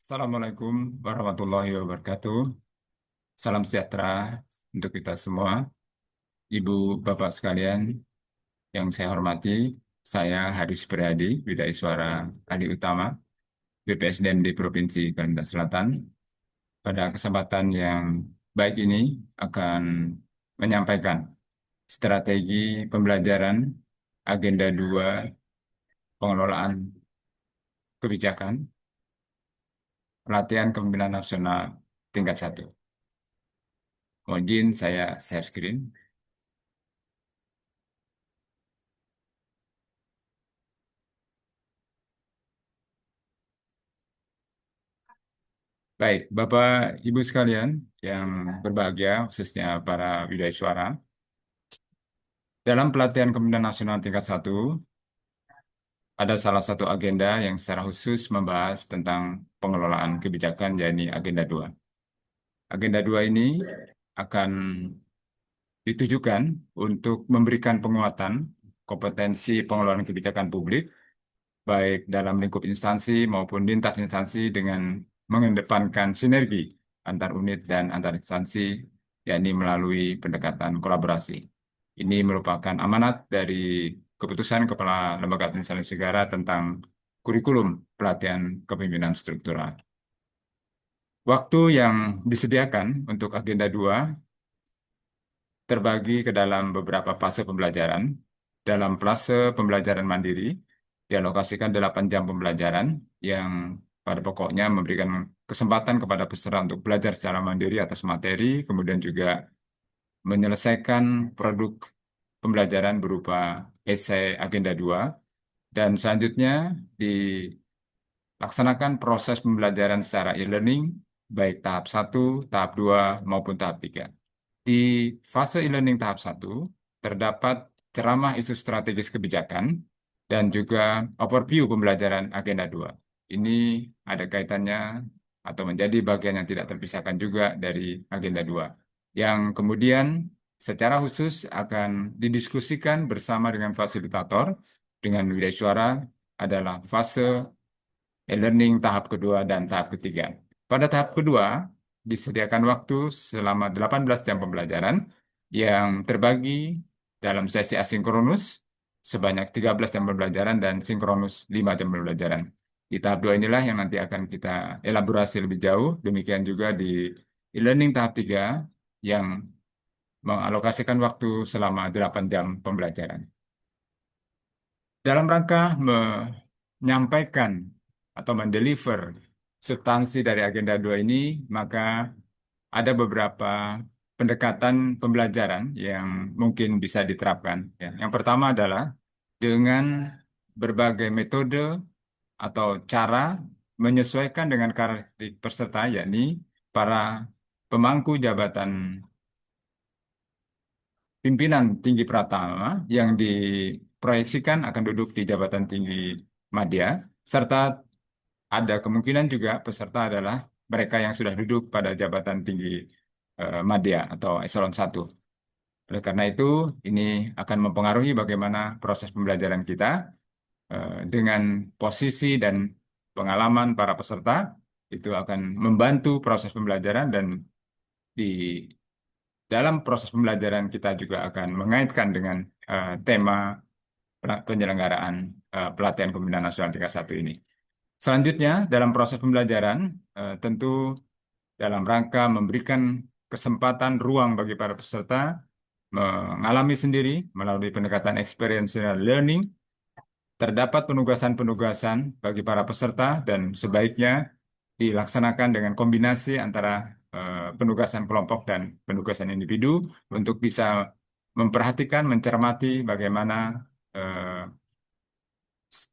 Assalamualaikum warahmatullahi wabarakatuh. Salam sejahtera untuk kita semua. Ibu, Bapak sekalian yang saya hormati, saya Haris Priadi, Bidai Suara Ahli Utama, BPSDM di Provinsi Kalimantan Selatan. Pada kesempatan yang baik ini akan menyampaikan strategi pembelajaran Agenda 2 Pengelolaan Kebijakan Pelatihan Kepemimpinan Nasional tingkat 1. Mohon izin saya share screen. Baik, Bapak Ibu sekalian yang berbahagia, khususnya para widya suara, dalam pelatihan kepemimpinan nasional tingkat 1, ada salah satu agenda yang secara khusus membahas tentang pengelolaan kebijakan, yakni Agenda 2. Agenda 2 ini akan ditujukan untuk memberikan penguatan kompetensi pengelolaan kebijakan publik, baik dalam lingkup instansi maupun lintas instansi dengan mengedepankan sinergi antar unit dan antar instansi, yakni melalui pendekatan kolaborasi. Ini merupakan amanat dari keputusan Kepala Lembaga Administrasi Negara tentang kurikulum pelatihan kepemimpinan struktural. Waktu yang disediakan untuk agenda 2 terbagi ke dalam beberapa fase pembelajaran. Dalam fase pembelajaran mandiri, dialokasikan 8 jam pembelajaran yang pada pokoknya memberikan kesempatan kepada peserta untuk belajar secara mandiri atas materi, kemudian juga menyelesaikan produk pembelajaran berupa esai Agenda 2, dan selanjutnya dilaksanakan proses pembelajaran secara e-learning, baik tahap 1, tahap 2, maupun tahap 3. Di fase e-learning tahap 1, terdapat ceramah isu strategis kebijakan dan juga overview pembelajaran Agenda 2. Ini ada kaitannya atau menjadi bagian yang tidak terpisahkan juga dari Agenda 2, yang kemudian secara khusus akan didiskusikan bersama dengan fasilitator, dengan widya suara, adalah fase e-learning tahap kedua dan tahap ketiga. Pada tahap kedua, disediakan waktu selama 18 jam pembelajaran yang terbagi dalam sesi asinkronus sebanyak 13 jam pembelajaran dan sinkronus 5 jam pembelajaran. Di tahap 2 inilah yang nanti akan kita elaborasi lebih jauh. Demikian juga di e-learning tahap 3 yang mengalokasikan waktu selama 8 jam pembelajaran. Dalam rangka menyampaikan atau mendeliver substansi dari Agenda 2 ini, maka ada beberapa pendekatan pembelajaran yang mungkin bisa diterapkan. Ya. Yang pertama adalah dengan berbagai metode atau cara menyesuaikan dengan karakteristik peserta, yakni para pemangku jabatan pimpinan tinggi Pratama yang diproyeksikan akan duduk di jabatan tinggi madya, serta ada kemungkinan juga peserta adalah mereka yang sudah duduk pada jabatan tinggi madya atau eselon 1. Oleh karena itu, ini akan mempengaruhi bagaimana proses pembelajaran kita dengan posisi dan pengalaman para peserta, itu akan membantu proses pembelajaran, dan di dalam proses pembelajaran kita juga akan mengaitkan dengan tema penyelenggaraan pelatihan kepemimpinan nasional tingkat 1 ini. Selanjutnya, dalam proses pembelajaran, tentu dalam rangka memberikan kesempatan ruang bagi para peserta mengalami sendiri melalui pendekatan experiential learning, terdapat penugasan-penugasan bagi para peserta dan sebaiknya dilaksanakan dengan kombinasi antara penugasan kelompok dan penugasan individu untuk bisa memperhatikan, mencermati bagaimana eh,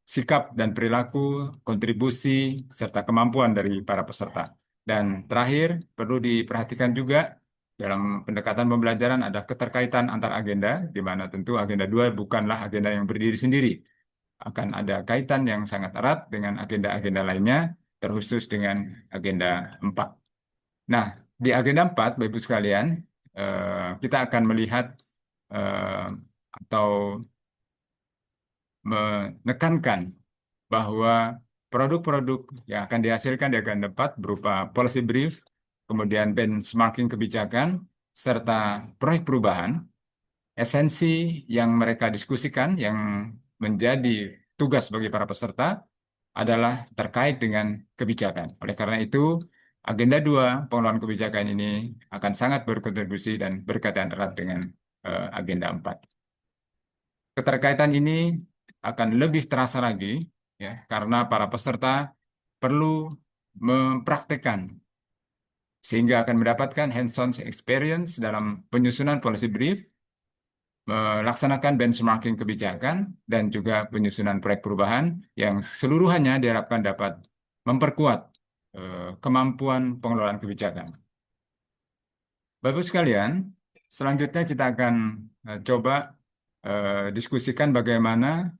sikap dan perilaku, kontribusi, serta kemampuan dari para peserta. Dan terakhir, perlu diperhatikan juga dalam pendekatan pembelajaran ada keterkaitan antar agenda, di mana tentu agenda 2 bukanlah agenda yang berdiri sendiri. Akan ada kaitan yang sangat erat dengan agenda-agenda lainnya, terkhusus dengan agenda 4. Nah, di agenda 4, Bapak Ibu sekalian, kita akan melihat eh, atau menekankan bahwa produk-produk yang akan dihasilkan di akan dapat berupa policy brief, kemudian benchmarking kebijakan, serta proyek perubahan. Esensi yang mereka diskusikan, yang menjadi tugas bagi para peserta adalah terkait dengan kebijakan. Oleh karena itu, agenda 2 pengelolaan kebijakan ini akan sangat berkontribusi dan berkaitan erat dengan agenda 4. Keterkaitan ini akan lebih terasa lagi ya karena para peserta perlu mempraktekkan sehingga akan mendapatkan hands-on experience dalam penyusunan policy brief, melaksanakan benchmarking kebijakan, dan juga penyusunan proyek perubahan yang seluruhannya diharapkan dapat memperkuat kemampuan pengelolaan kebijakan. Bapak sekalian, selanjutnya kita akan coba diskusikan bagaimana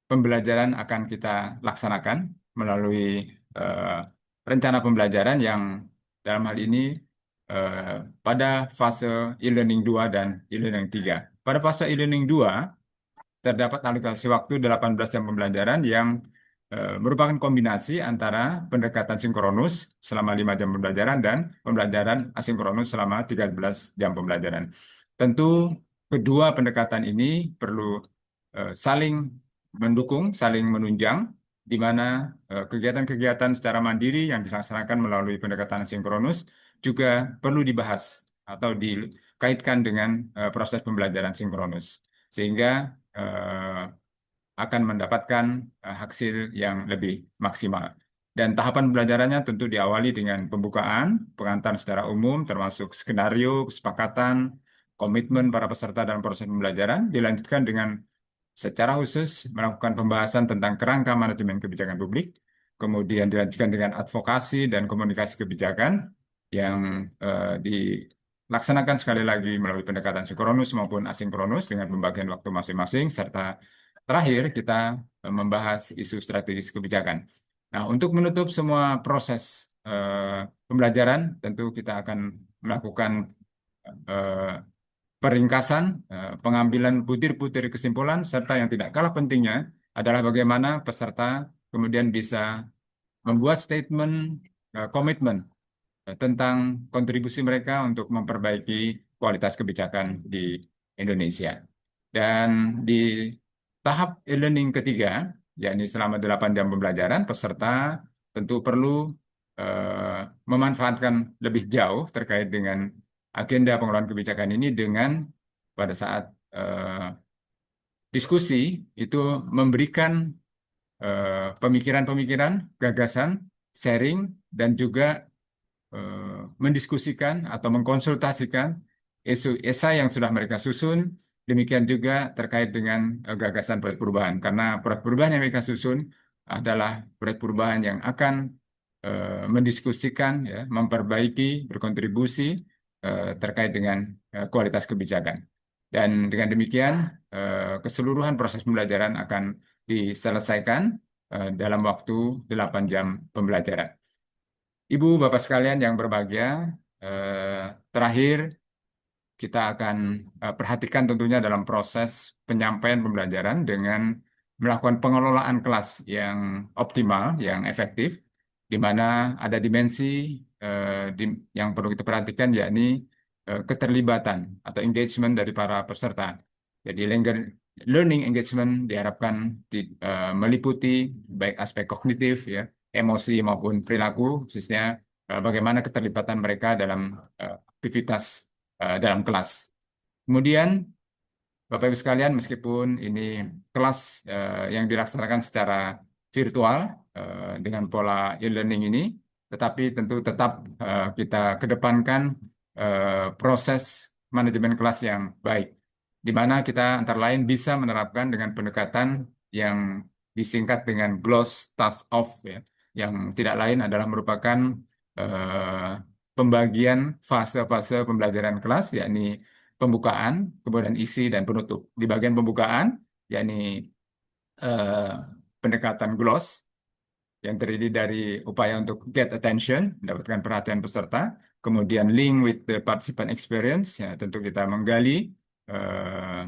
pembelajaran akan kita laksanakan melalui eh, rencana pembelajaran yang dalam hal ini eh, pada fase e-learning 2 dan e-learning 3. Pada fase e-learning 2 terdapat alokasi waktu 18 jam pembelajaran yang merupakan kombinasi antara pendekatan sinkronus selama 5 jam pembelajaran dan pembelajaran asinkronus selama 13 jam pembelajaran. Tentu kedua pendekatan ini perlu saling mendukung, saling menunjang, di mana kegiatan-kegiatan secara mandiri yang dilaksanakan melalui pendekatan sinkronus juga perlu dibahas atau dikaitkan dengan proses pembelajaran sinkronus. Sehingga akan mendapatkan hasil yang lebih maksimal. Dan tahapan pembelajarannya tentu diawali dengan pembukaan, pengantar secara umum, termasuk skenario, kesepakatan, komitmen para peserta dalam proses pembelajaran, dilanjutkan dengan secara khusus melakukan pembahasan tentang kerangka manajemen kebijakan publik, kemudian dilanjutkan dengan advokasi dan komunikasi kebijakan yang dilaksanakan sekali lagi melalui pendekatan sinkronus maupun asinkronus dengan pembagian waktu masing-masing, serta terakhir kita membahas isu strategis kebijakan. Nah, untuk menutup semua proses pembelajaran, tentu kita akan melakukan eh, peringkasan, pengambilan butir-butir kesimpulan, serta yang tidak kalah pentingnya adalah bagaimana peserta kemudian bisa membuat statement komitmen tentang kontribusi mereka untuk memperbaiki kualitas kebijakan di Indonesia. Dan di tahap e-learning ketiga, yakni selama 8 jam pembelajaran, peserta tentu perlu eh, memanfaatkan lebih jauh terkait dengan agenda pengelolaan kebijakan ini dengan pada saat diskusi itu memberikan pemikiran-pemikiran, gagasan, sharing, dan juga mendiskusikan atau mengkonsultasikan isu esai yang sudah mereka susun, demikian juga terkait dengan gagasan proyek perubahan. Karena proyek perubahan yang mereka susun adalah proyek perubahan yang akan mendiskusikan, ya, memperbaiki, berkontribusi terkait dengan kualitas kebijakan. Dan dengan demikian, keseluruhan proses pembelajaran akan diselesaikan dalam waktu 8 jam pembelajaran. Ibu, Bapak sekalian yang berbahagia, terakhir kita akan perhatikan tentunya dalam proses penyampaian pembelajaran dengan melakukan pengelolaan kelas yang optimal, yang efektif, di mana ada dimensi yang perlu kita perhatikan, yakni keterlibatan atau engagement dari para peserta. Jadi learning engagement diharapkan meliputi baik aspek kognitif, ya, emosi maupun perilaku, khususnya bagaimana keterlibatan mereka dalam aktivitas dalam kelas. Kemudian, Bapak Ibu sekalian, meskipun ini kelas yang dilaksanakan secara virtual dengan pola e-learning ini, tetapi tentu tetap kita kedepankan proses manajemen kelas yang baik, di mana kita antara lain bisa menerapkan dengan pendekatan yang disingkat dengan GLOS Task Off, ya, yang tidak lain adalah merupakan eh, pembagian fase-fase pembelajaran kelas, yakni pembukaan, kemudian isi, dan penutup. Di bagian pembukaan, yakni eh, pendekatan GLOS, yang terdiri dari upaya untuk get attention, mendapatkan perhatian peserta, kemudian link with the participant experience, ya, tentu kita menggali eh,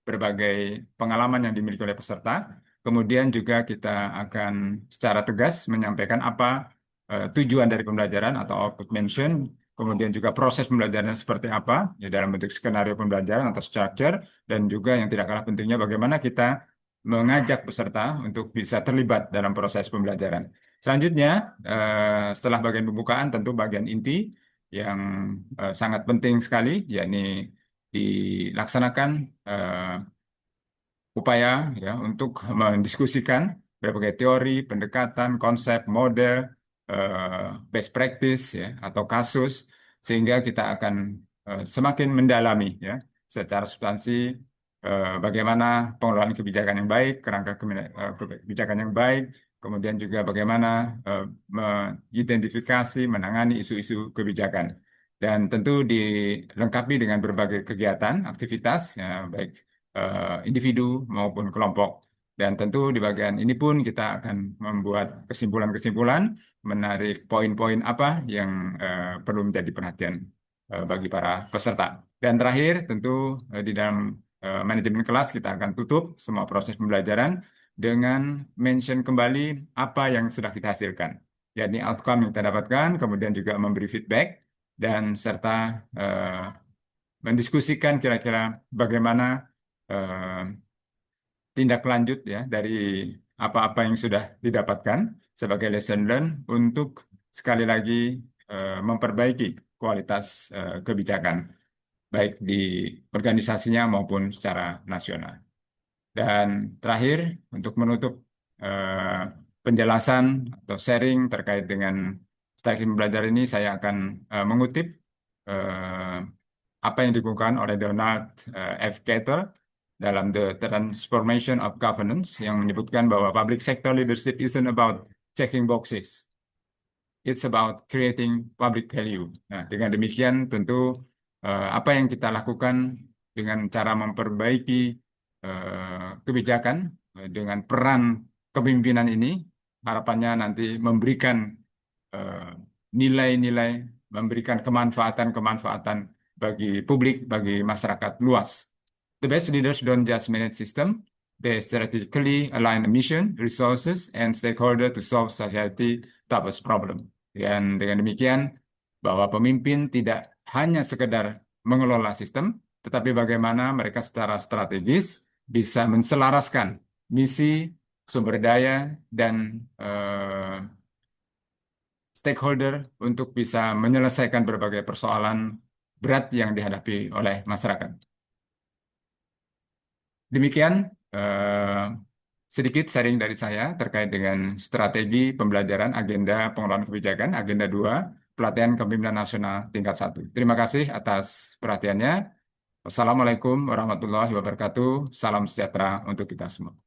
berbagai pengalaman yang dimiliki oleh peserta, Kemudian juga kita akan secara tegas menyampaikan apa tujuan dari pembelajaran atau output mention, kemudian juga proses pembelajaran seperti apa, ya dalam bentuk skenario pembelajaran atau structure, dan juga yang tidak kalah pentingnya bagaimana kita mengajak peserta untuk bisa terlibat dalam proses pembelajaran. Selanjutnya, setelah bagian pembukaan, tentu bagian inti yang sangat penting sekali, yakni dilaksanakan upaya ya untuk mendiskusikan berbagai teori, pendekatan, konsep, model, best practice ya atau kasus sehingga kita akan semakin mendalami ya secara substansi bagaimana pengelolaan kebijakan yang baik, kerangka kebijakan yang baik, kemudian juga bagaimana eh, mengidentifikasi, menangani isu-isu kebijakan. Dan tentu dilengkapi dengan berbagai kegiatan, aktivitas, ya, baik individu maupun kelompok. Dan tentu di bagian ini pun kita akan membuat kesimpulan-kesimpulan, menarik poin-poin apa yang perlu menjadi perhatian bagi para peserta. Dan terakhir, tentu di dalam manajemen kelas kita akan tutup semua proses pembelajaran dengan mention kembali apa yang sudah kita hasilkan, yakni outcome yang kita dapatkan, kemudian juga memberi feedback dan serta eh, mendiskusikan kira-kira bagaimana eh, tindak lanjut ya dari apa-apa yang sudah didapatkan sebagai lesson learned untuk sekali lagi memperbaiki kualitas kebijakan baik di organisasinya maupun secara nasional. Dan terakhir untuk menutup eh, penjelasan atau sharing terkait dengan strategi belajar ini saya akan mengutip eh, apa yang dikemukakan oleh Donald F. Cater dalam The Transformation of Governance yang menyebutkan bahwa public sector leadership isn't about checking boxes, it's about creating public value. Nah, dengan demikian tentu apa yang kita lakukan dengan cara memperbaiki kebijakan dengan peran kepemimpinan ini harapannya nanti memberikan eh, nilai-nilai, memberikan kemanfaatan-kemanfaatan bagi publik, bagi masyarakat luas. The best leaders don't just manage system, they strategically align the mission, resources, and stakeholder to solve society toughest problem. Dan dengan demikian, bahwa pemimpin tidak hanya sekedar mengelola sistem, tetapi bagaimana mereka secara strategis bisa menselaraskan misi, sumber daya, dan stakeholder untuk bisa menyelesaikan berbagai persoalan berat yang dihadapi oleh masyarakat. Demikian eh, sedikit sharing dari saya terkait dengan strategi pembelajaran agenda pengelolaan kebijakan, agenda 2 pelatihan kepemimpinan nasional tingkat 1. Terima kasih atas perhatiannya. Wassalamualaikum warahmatullahi wabarakatuh. Salam sejahtera untuk kita semua.